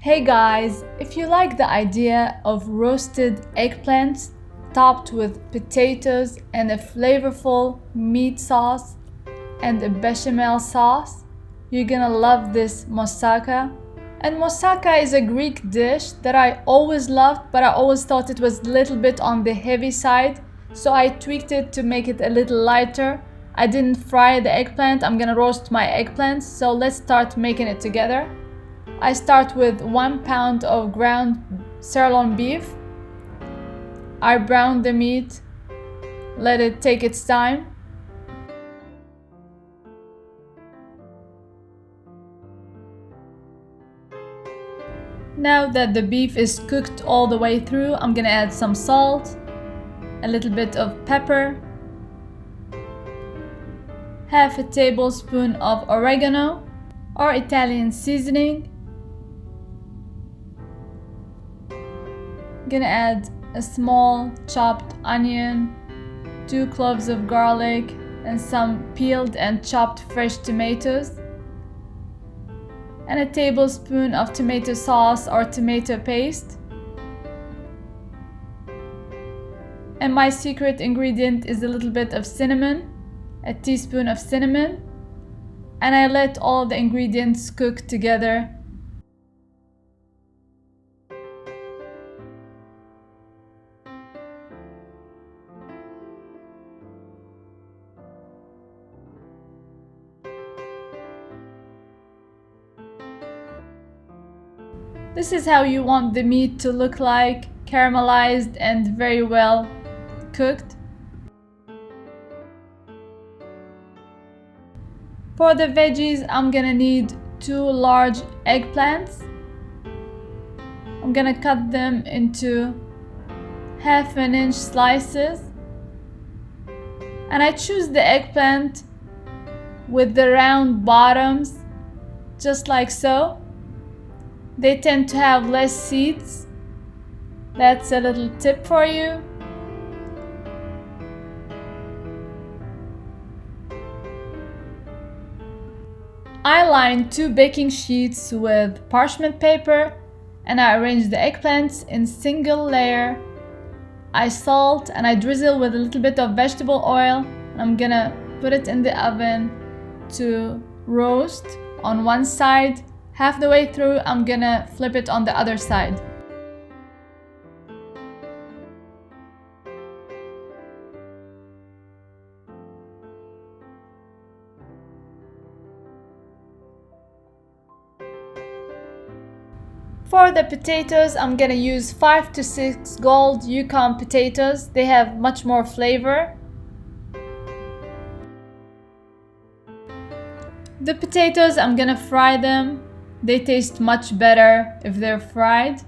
Hey guys, if you like the idea of roasted eggplants topped with potatoes and a flavorful meat sauce and a bechamel sauce, you're gonna love this moussaka. And moussaka is a Greek dish that I always loved, but I always thought it was a little bit on the heavy side, so I tweaked it to make it a little lighter. I didn't fry the eggplant, I'm gonna roast my eggplants, so let's start making it together. I start with 1 pound of ground sirloin beef. I brown the meat, let it take its time. Now that the beef is cooked all the way through, I'm gonna add some salt, a little bit of pepper, half a tablespoon of oregano or Italian seasoning. Gonna add a small chopped onion, 2 cloves of garlic, and some peeled and chopped fresh tomatoes, and a tablespoon of tomato sauce or tomato paste. And my secret ingredient is a little bit of cinnamon, a teaspoon of cinnamon, and I let all the ingredients cook together. This is how you want the meat to look like, caramelized and very well cooked. For the veggies, I'm gonna need 2 large eggplants. I'm gonna cut them into 1/2 inch slices. And I choose the eggplant with the round bottoms, just like so. They tend to have less seeds. That's a little tip for you. I line 2 baking sheets with parchment paper and I arrange the eggplants in single layer. I salt and I drizzle with a little bit of vegetable oil. I'm gonna put it in the oven to roast on one side. Half the way through, I'm gonna flip it on the other side. For the potatoes, I'm gonna use 5 to 6 gold yukon potatoes. They have much more flavor. The potatoes, I'm gonna fry them. They taste much better if they're fried.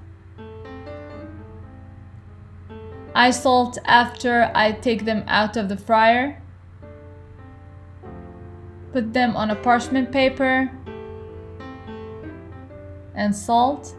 I salt after I take them out of the fryer. Put them on a parchment paper and salt.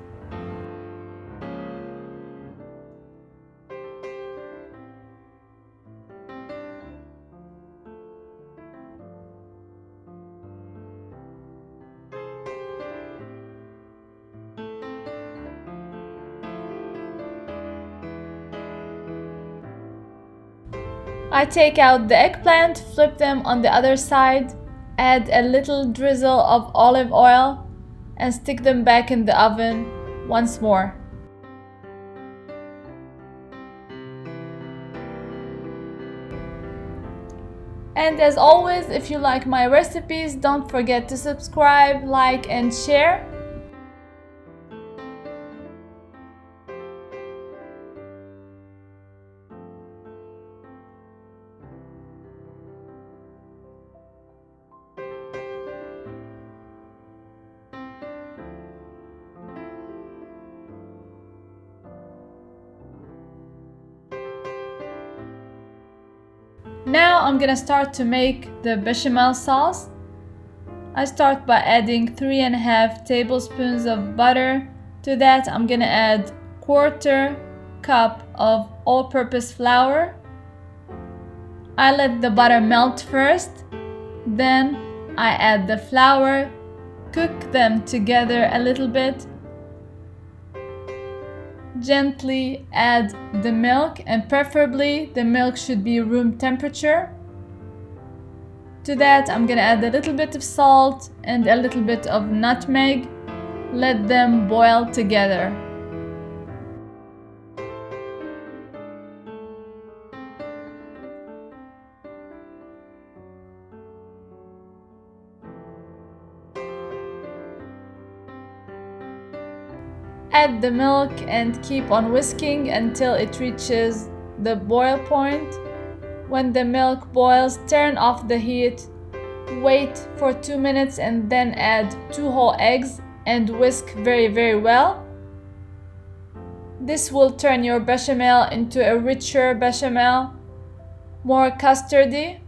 I take out the eggplant, flip them on the other side, add a little drizzle of olive oil, and stick them back in the oven once more. And as always, if you like my recipes, don't forget to subscribe, like, and share. Now I'm gonna start to make the bechamel sauce. I start by adding 3.5 tablespoons of butter. To that I'm gonna add 1/4 cup of all-purpose flour. I let the butter melt first, then I add the flour, cook them together a little bit, Gently add the milk, and preferably the milk should be room temperature. To that, I'm gonna add a little bit of salt and a little bit of nutmeg. Let them boil together. Add the milk and keep on whisking until it reaches the boil point. When the milk boils, turn off the heat, wait for 2 minutes and then add 2 whole eggs and whisk very well. This will turn your bechamel into a richer bechamel, more custardy.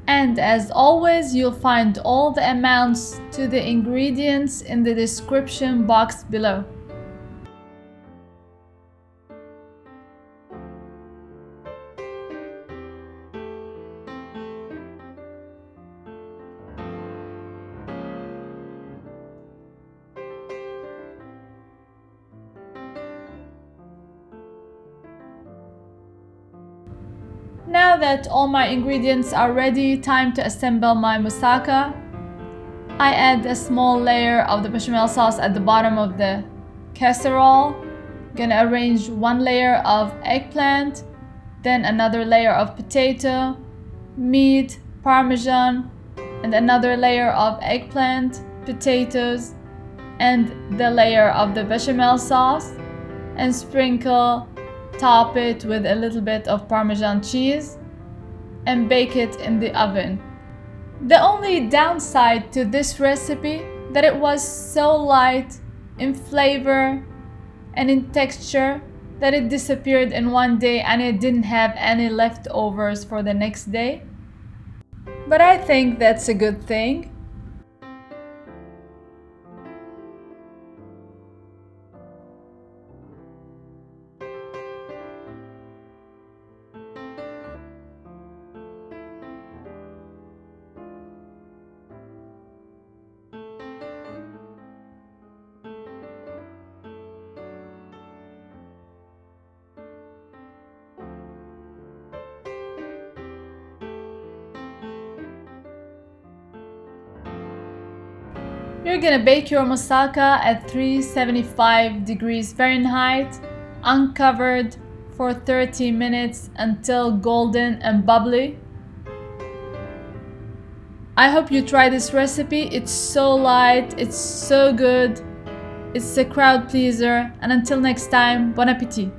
And as always, you'll find all the amounts to the ingredients in the description box below. Now that all my ingredients are ready, time to assemble my moussaka. I add a small layer of the bechamel sauce at the bottom of the casserole. Gonna arrange one layer of eggplant, then another layer of potato, meat, parmesan, and another layer of eggplant, potatoes, and the layer of the bechamel sauce, and top it with a little bit of Parmesan cheese and bake it in the oven. The only downside to this recipe that it was so light in flavor and in texture that it disappeared in one day and it didn't have any leftovers for the next day. But I think that's a good thing. You're gonna bake your moussaka at 375 degrees Fahrenheit, uncovered for 30 minutes until golden and bubbly. I hope you try this recipe. It's so light, it's so good, it's a crowd pleaser, and until next time, bon appetit!